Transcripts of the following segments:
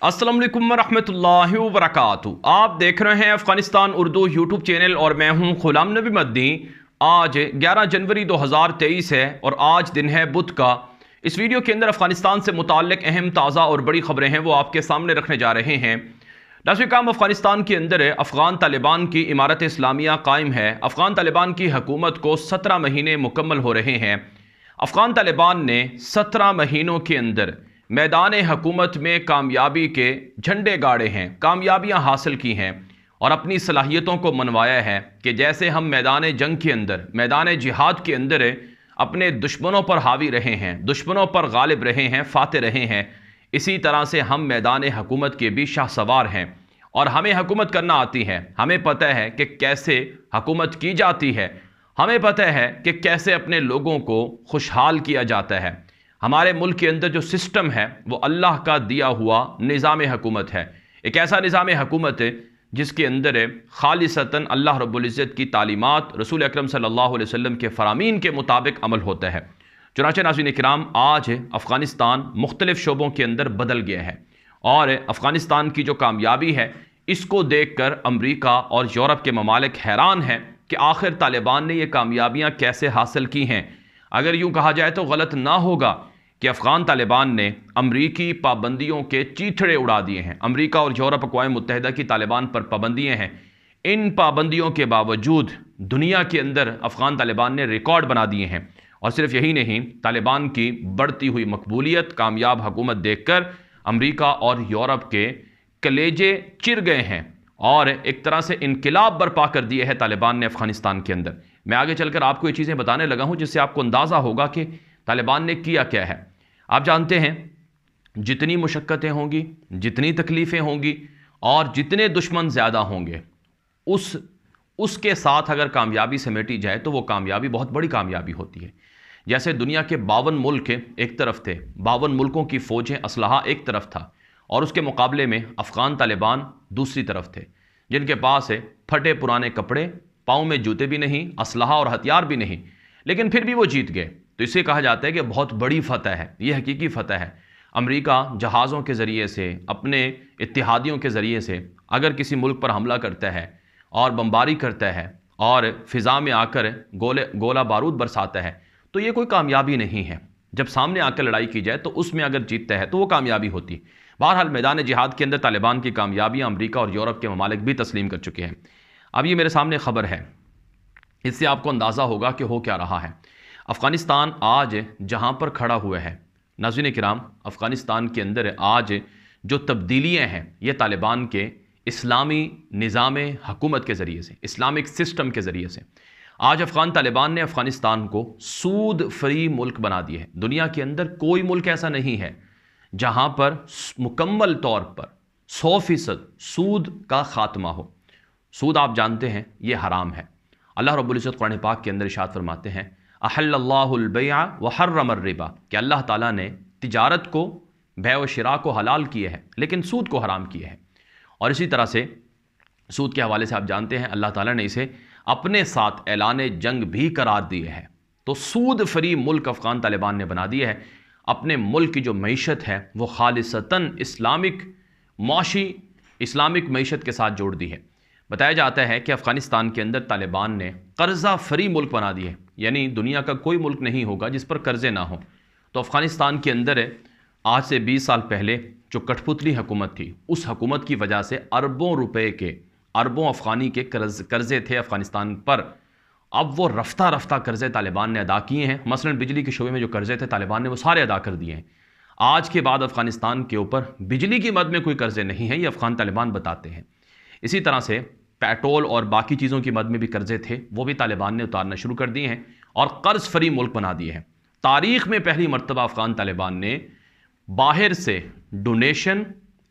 अस्सलाम वालेकुम रहमतुल्लाहि व बरकातुहू। आप देख रहे हैं अफगानिस्तान उर्दू यूट्यूब चैनल और मैं हूं गुलाम नबी मदनी। आज 11 जनवरी 2023 है और आज दिन है बुध का। इस वीडियो के अंदर अफगानिस्तान से मुताल्लिक अहम ताज़ा और बड़ी खबरें हैं वो आपके सामने रखने जा रहे हैं। नाज़रीन काम अफगानिस्तान के अंदर अफगान तालिबान की इमारत इस्लामिया कायम है। अफगान तालिबान की हुकूमत को 17 महीने मुकम्मल हो रहे हैं। अफगान तालिबान ने 17 महीनों के अंदर मैदान हुकूमत में कामयाबी के झंडे गाड़े हैं, कामयाबियां हासिल की हैं और अपनी सलाहियतों को मनवाया है कि जैसे हम मैदान जंग के अंदर, मैदान जिहाद के अंदर अपने दुश्मनों पर हावी रहे हैं, दुश्मनों पर गालिब रहे हैं, फाते रहे हैं, इसी तरह से हम मैदान हुकूमत के भी शाह सवार हैं और हमें हुकूमत करना आती है। हमें पता है कि कैसे हुकूमत की जाती है, हमें पता है कि कैसे अपने लोगों को खुशहाल किया जाता है। हमारे मुल्क के अंदर जो सिस्टम है वो अल्लाह का दिया हुआ निज़ाम हुकूमत है। एक ऐसा निज़ाम हुकूमत है जिसके अंदर खालिसतन अल्लाह रब्बुल इज़्ज़त की तालीमात, रसूल अकरम सल्लल्लाहु अलैहि वसल्लम के फ़रामीन के मुताबिक अमल होता है। चुनांचे नाज़रीन किराम, आज अफ़गानिस्तान मुख्तलिफ़ शोबों के अंदर बदल गया है और अफ़गानिस्तान की जो कामयाबी है इसको देख कर अमरीका और यूरोप के ममालिक हैरान हैं कि आखिर तालिबान ने ये कामयाबियाँ कैसे हासिल की हैं। अगर यूँ कहा जाए तो गलत ना होगा कि अफ़गान तालिबान ने अमरीकी पाबंदियों के चीथड़े उड़ा दिए हैं। अमरीका और यूरोप अक़वाम मुत्तहिदा की तालिबान पर पाबंदियाँ हैं, इन पाबंदियों के बावजूद दुनिया के अंदर अफ़गान तालिबान ने रिकॉर्ड बना दिए हैं। और सिर्फ यही नहीं, तालिबान की बढ़ती हुई मकबूलियत, कामयाब हुकूमत देखकर अमरीका और यूरोप के कलेजे चिर गए हैं और एक तरह से इनकिलाब बर्पा कर दिए है तालिबान ने अफ़गानिस्तान के अंदर। मैं आगे चलकर आपको ये चीज़ें बताने लगा हूँ जिससे आपको अंदाज़ा होगा कि तालिबान ने किया क्या है। आप जानते हैं जितनी मुशक्क़तें होंगी, जितनी तकलीफ़ें होंगी और जितने दुश्मन ज़्यादा होंगे, उसके साथ अगर कामयाबी समेटी जाए तो वो कामयाबी बहुत बड़ी कामयाबी होती है। जैसे दुनिया के 52 मुल्क एक तरफ थे, 52 मुल्कों की फ़ौजें, असलहा एक तरफ था और उसके मुकाबले में अफ़गान तालिबान दूसरी तरफ थे, जिनके पास फटे पुराने कपड़े, पाँव में जूते भी नहीं, असलहा और हथियार भी नहीं, लेकिन फिर भी वो जीत गए। तो इसे कहा जाता है कि बहुत बड़ी फतह है, ये हकीकी फतह है। अमेरिका जहाज़ों के ज़रिए से, अपने इत्तेहादियों के ज़रिए से अगर किसी मुल्क पर हमला करता है और बमबारी करता है और फ़िज़ा में आकर गोला बारूद बरसाता है तो ये कोई कामयाबी नहीं है। जब सामने आकर लड़ाई की जाए तो उसमें अगर जीतता है तो वो कामयाबी होती है। बहरहाल मैदान जिहाद के अंदर तालिबान की कामयाबियाँ अमरीका और यूरोप के ममालिक भी तस्लीम कर चुके हैं। अब ये मेरे सामने खबर है, इससे आपको अंदाज़ा होगा कि हो क्या रहा है। अफ़गानिस्तान आज जहाँ पर खड़ा हुआ है, नाज़रीन किराम, अफ़गानिस्तान के अंदर आज जो तब्दीलियाँ हैं ये तालिबान के इस्लामी निज़ाम हुकूमत के ज़रिए से, इस्लामिक सिस्टम के ज़रिए से। आज अफ़गान तालिबान ने अफ़गानिस्तान को सूद फ्री मुल्क बना दिया है। दुनिया के अंदर कोई मुल्क ऐसा नहीं है जहाँ पर मुकम्मल तौर पर 100% सूद का ख़ात्मा हो। सूद आप जानते हैं ये हराम है। अल्लाह रब्बुल इज़्ज़त कुरान पाक के अंदर इरशाद फरमाते हैं, अहल्लल्लाहुल बैअ व हर्रमर रिबा, कि अल्लाह ताला ने तिजारत को, बै व शिरा को हलाल किया है लेकिन सूद को हराम किया है। और इसी तरह से सूद के हवाले से आप जानते हैं अल्लाह ताला ने इसे अपने साथ ऐलान जंग भी करार दिए है। तो सूद फ्री मुल्क अफ़गान तालिबान ने बना दिया है। अपने मुल्क की जो मईशत है वो खालिसतन इस्लामिक मईशत के साथ जोड़ दी है। बताया जाता है कि अफ़गानिस्तान के अंदर तालिबान ने कर्ज़ा फ्री मुल्क बना दिए है, यानी दुनिया का कोई मुल्क नहीं होगा जिस पर कर्ज़े ना हो। तो अफ़गानिस्तान के अंदर आज से 20 साल पहले जो कठपुतली हुकूमत थी, उस हुकूमत की वजह से अरबों रुपए के, अरबों अफ़गानी के कर्ज़े थे अफ़गानिस्तान पर। अब वो रफ्ता रफ्ता कर्ज़े तालिबान ने अदा किए हैं। मसलन बिजली के शोबे में जो कर्ज़े थे तालिबान ने वो सारे अदा कर दिए हैं। आज के बाद अफ़गानिस्तान के ऊपर बिजली की मद में कोई कर्ज़े नहीं है, ये अफ़गान तालिबान बताते हैं। इसी तरह से पेट्रोल और बाकी चीज़ों की मद में भी कर्ज़े थे, वो भी तालिबान ने उतारना शुरू कर दिए हैं और कर्ज़ फ्री मुल्क बना दिए हैं। तारीख़ में पहली मरतबा अफ़गान तालिबान ने बाहर से डोनेशन,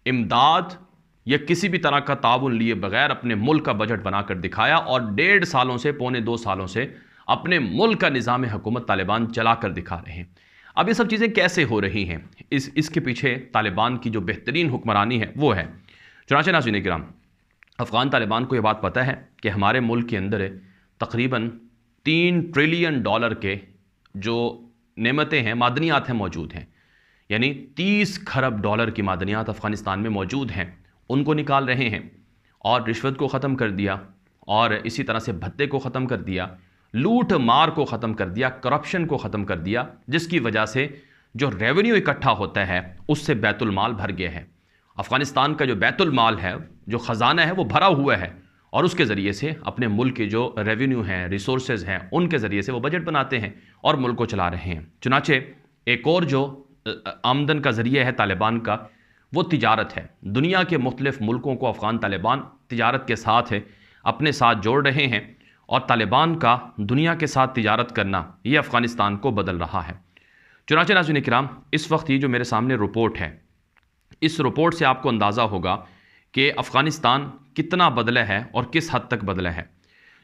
इमदाद या किसी भी तरह का ताउन लिए बगैर अपने मुल्क का बजट बनाकर दिखाया और 1.5 सालों से, पौने 2 सालों से अपने मुल्क का निज़ाम हुकूमत तालिबान चला कर दिखा रहे हैं। अब ये सब चीज़ें कैसे हो रही हैं, इसके पीछे तालिबान की जो बेहतरीन हुक्मरानी है वो है। चुनांचे नाज़रीन किराम, अफ़गान तालिबान को ये बात पता है कि हमारे मुल्क के अंदर तकरीबन $3 ट्रिलियन के जो नेमतें हैं, मादनियात हैं, मौजूद हैं। یعنی 30 کھرب ڈالر کی معدنیات افغانستان میں موجود ہیں، ان کو نکال رہے ہیں، اور رشوت کو ختم کر دیا، اور اسی طرح سے بھتے کو ختم کر دیا، لوٹ مار کو ختم کر دیا، کرپشن کو ختم کر دیا، جس کی وجہ سے جو ریونیو اکٹھا ہوتا ہے اس سے بیت المال بھر گیا ہے۔ افغانستان کا جو بیت المال ہے، جو خزانہ ہے، وہ بھرا ہوا ہے، اور اس کے ذریعے سے اپنے ملک کے جو ریونیو ہیں، ریسورسز ہیں، ان کے ذریعے سے وہ بجٹ بناتے ہیں اور ملک کو چلا رہے ہیں۔ چنانچہ ایک اور جو آمدن کا ذریعہ ہے طالبان کا، وہ تجارت ہے۔ دنیا کے مختلف ملکوں کو افغان طالبان تجارت کے ساتھ اپنے ساتھ جوڑ رہے ہیں، اور طالبان کا دنیا کے ساتھ تجارت کرنا یہ افغانستان کو بدل رہا ہے۔ چنانچہ ناظرین کرام، اس وقت یہ جو میرے سامنے رپورٹ ہے، اس رپورٹ سے آپ کو اندازہ ہوگا کہ افغانستان کتنا بدلا ہے اور کس حد تک بدلا ہے۔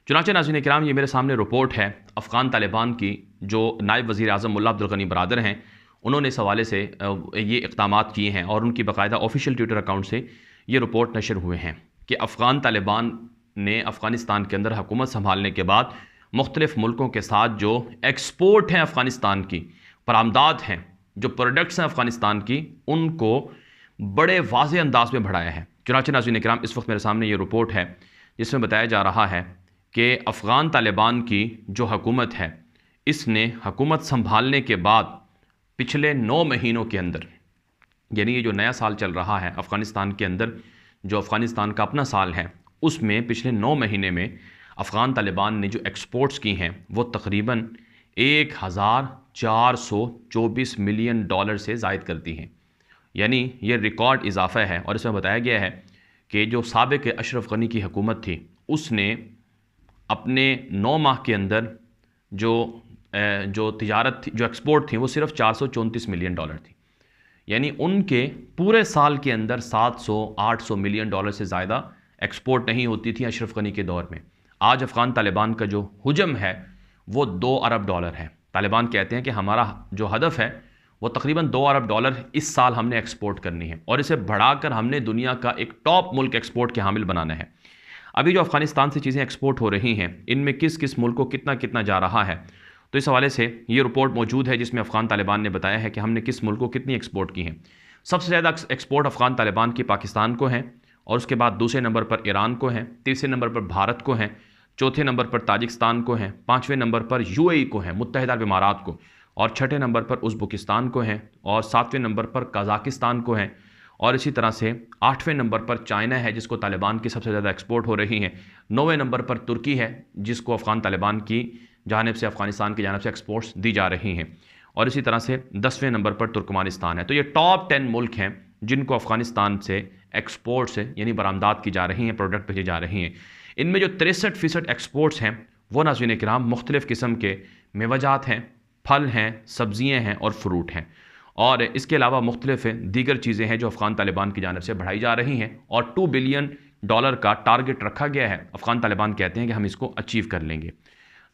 چنانچہ ناظرین کرام، یہ میرے سامنے رپورٹ ہے افغان طالبان کی، جو نائب وزیر اعظم ملا عبدالغنی برادر ہیں، انہوں نے اس حوالے سے یہ اقدامات کیے ہیں، اور ان کی باقاعدہ آفیشیل ٹویٹر اکاؤنٹ سے یہ رپورٹ نشر ہوئے ہیں کہ افغان طالبان نے افغانستان کے اندر حکومت سنبھالنے کے بعد مختلف ملکوں کے ساتھ جو ایکسپورٹ ہیں افغانستان کی، برآمدات ہیں، جو پروڈکٹس ہیں افغانستان کی، ان کو بڑے واضح انداز میں بڑھایا ہے۔ چنانچہ ناظرین کرام، اس وقت میرے سامنے یہ رپورٹ ہے جس میں بتایا جا رہا ہے کہ افغان طالبان کی جو حکومت ہے، اس نے حکومت سنبھالنے کے بعد پچھلے 9 مہینوں کے اندر، یعنی یہ جو نیا سال چل رہا ہے افغانستان کے اندر، جو افغانستان کا اپنا سال ہے، اس میں پچھلے 9 مہینے میں افغان طالبان نے جو ایکسپورٹس کی ہیں وہ تقریباً 1424 ملین ڈالر سے زائد کرتی ہیں۔ یعنی یہ ریکارڈ اضافہ ہے، اور اس میں بتایا گیا ہے کہ جو سابق اشرف غنی کی حکومت تھی، اس نے اپنے 9 ماہ کے اندر جو تجارت تھی، جو ایکسپورٹ تھی، وہ صرف 434 ملین ڈالر تھی۔ یعنی ان کے پورے سال کے اندر 700-800 ملین ڈالر سے زیادہ ایکسپورٹ نہیں ہوتی تھی اشرف غنی کے دور میں۔ آج افغان طالبان کا جو حجم ہے وہ 2 ارب ڈالر ہے۔ طالبان کہتے ہیں کہ ہمارا جو ہدف ہے وہ تقریباً 2 ارب ڈالر اس سال ہم نے ایکسپورٹ کرنی ہے، اور اسے بڑھا کر ہم نے دنیا کا ایک ٹاپ ملک ایکسپورٹ کے حامل بنانا ہے۔ ابھی جو افغانستان سے چیزیں ایکسپورٹ ہو رہی ہیں، ان میں کس کس ملک کو کتنا کتنا جا رہا ہے، تو اس حوالے سے یہ رپورٹ موجود ہے جس میں افغان طالبان نے بتایا ہے کہ ہم نے کس ملک کو کتنی ایکسپورٹ کی ہیں۔ سب سے زیادہ ایکسپورٹ افغان طالبان کی پاکستان کو ہیں، اور اس کے بعد دوسرے نمبر پر ایران کو ہیں، تیسرے نمبر پر بھارت کو ہیں، چوتھے نمبر پر تاجکستان کو ہیں، 5ویں نمبر پر UAE کو ہیں، متحدہ عرب امارات کو، اور 6ٹھے نمبر پر ازبکستان کو ہیں، اور 7ویں نمبر پر قازقستان کو ہیں، اور اسی طرح سے 8ویں نمبر پر چائنا ہے جس کو طالبان کی سب سے زیادہ ایکسپورٹ ہو رہی ہیں، 9ویں نمبر پر ترکی ہے جس کو افغان طالبان کی جانب سے، افغانستان کی جانب سے ایکسپورٹس دی جا رہی ہیں، اور اسی طرح سے 10ویں نمبر پر ترکمانستان ہے۔ تو یہ ٹاپ 10 ملک ہیں جن کو افغانستان سے ایکسپورٹس یعنی برآمدات کی جا رہی ہیں، پروڈکٹ بھیجی جا رہی ہیں۔ ان میں جو 63% ایکسپورٹس ہیں وہ ناظرین کرام مختلف قسم کے میوہ جات ہیں، پھل ہیں، سبزیاں ہیں اور فروٹ ہیں، اور اس کے علاوہ مختلف دیگر چیزیں ہیں جو افغان طالبان کی جانب سے بڑھائی جا رہی ہیں، اور 2 بلین ڈالر کا ٹارگٹ رکھا گیا ہے۔ افغان طالبان کہتے ہیں کہ ہم اس کو اچیو کر لیں گے۔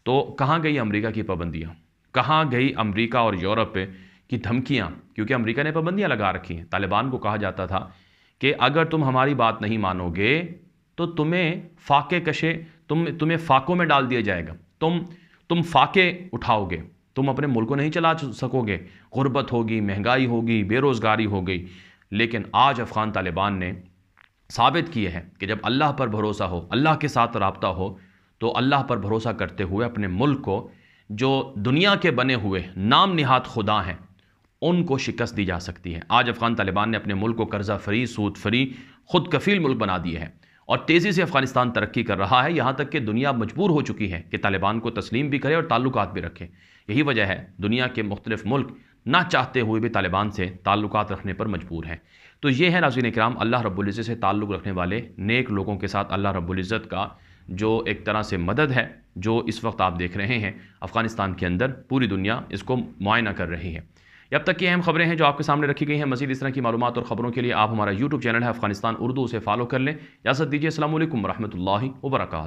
تو کہاں گئی امریکہ کی پابندیاں؟ کہاں گئی امریکہ اور یورپ کی دھمکیاں؟ کیونکہ امریکہ نے پابندیاں لگا رکھی ہیں۔ طالبان کو کہا جاتا تھا کہ اگر تم ہماری بات نہیں مانو گے تو تمہیں فاقوں میں ڈال دیا جائے گا، تم فاقے اٹھاؤ گے، تم اپنے ملک کو نہیں چلا سکو گے، غربت ہوگی، مہنگائی ہوگی، بے روزگاری ہو گئی۔ لیکن آج افغان طالبان نے ثابت کیا ہے کہ جب اللہ پر بھروسہ ہو، اللہ کے ساتھ رابطہ ہو، تو اللہ پر بھروسہ کرتے ہوئے اپنے ملک کو، جو دنیا کے بنے ہوئے نام نہاد خدا ہیں، ان کو شکست دی جا سکتی ہے۔ آج افغان طالبان نے اپنے ملک کو قرضہ فری، سود فری، خود کفیل ملک بنا دیا ہے، اور تیزی سے افغانستان ترقی کر رہا ہے، یہاں تک کہ دنیا مجبور ہو چکی ہے کہ طالبان کو تسلیم بھی کرے اور تعلقات بھی رکھے۔ یہی وجہ ہے دنیا کے مختلف ملک نہ چاہتے ہوئے بھی طالبان سے تعلقات رکھنے پر مجبور ہیں۔ تو یہ ہے ناظرین کرام اللہ رب العزت سے تعلق رکھنے والے نیک لوگوں کے ساتھ اللہ رب العزت کا جو ایک طرح سے مدد ہے، جو اس وقت آپ دیکھ رہے ہیں افغانستان کے اندر پوری دنیا اس کو معائنہ کر رہی ہے۔ اب تک یہ اہم خبریں ہیں جو آپ کے سامنے رکھی گئی ہیں۔ مزید اس طرح کی معلومات اور خبروں کے لیے آپ ہمارا YouTube چینل ہے افغانستان اردو، اسے فالو کر لیں۔ اجازت دیجیے، السلام علیکم ورحمۃ اللہ وبرکاتہ۔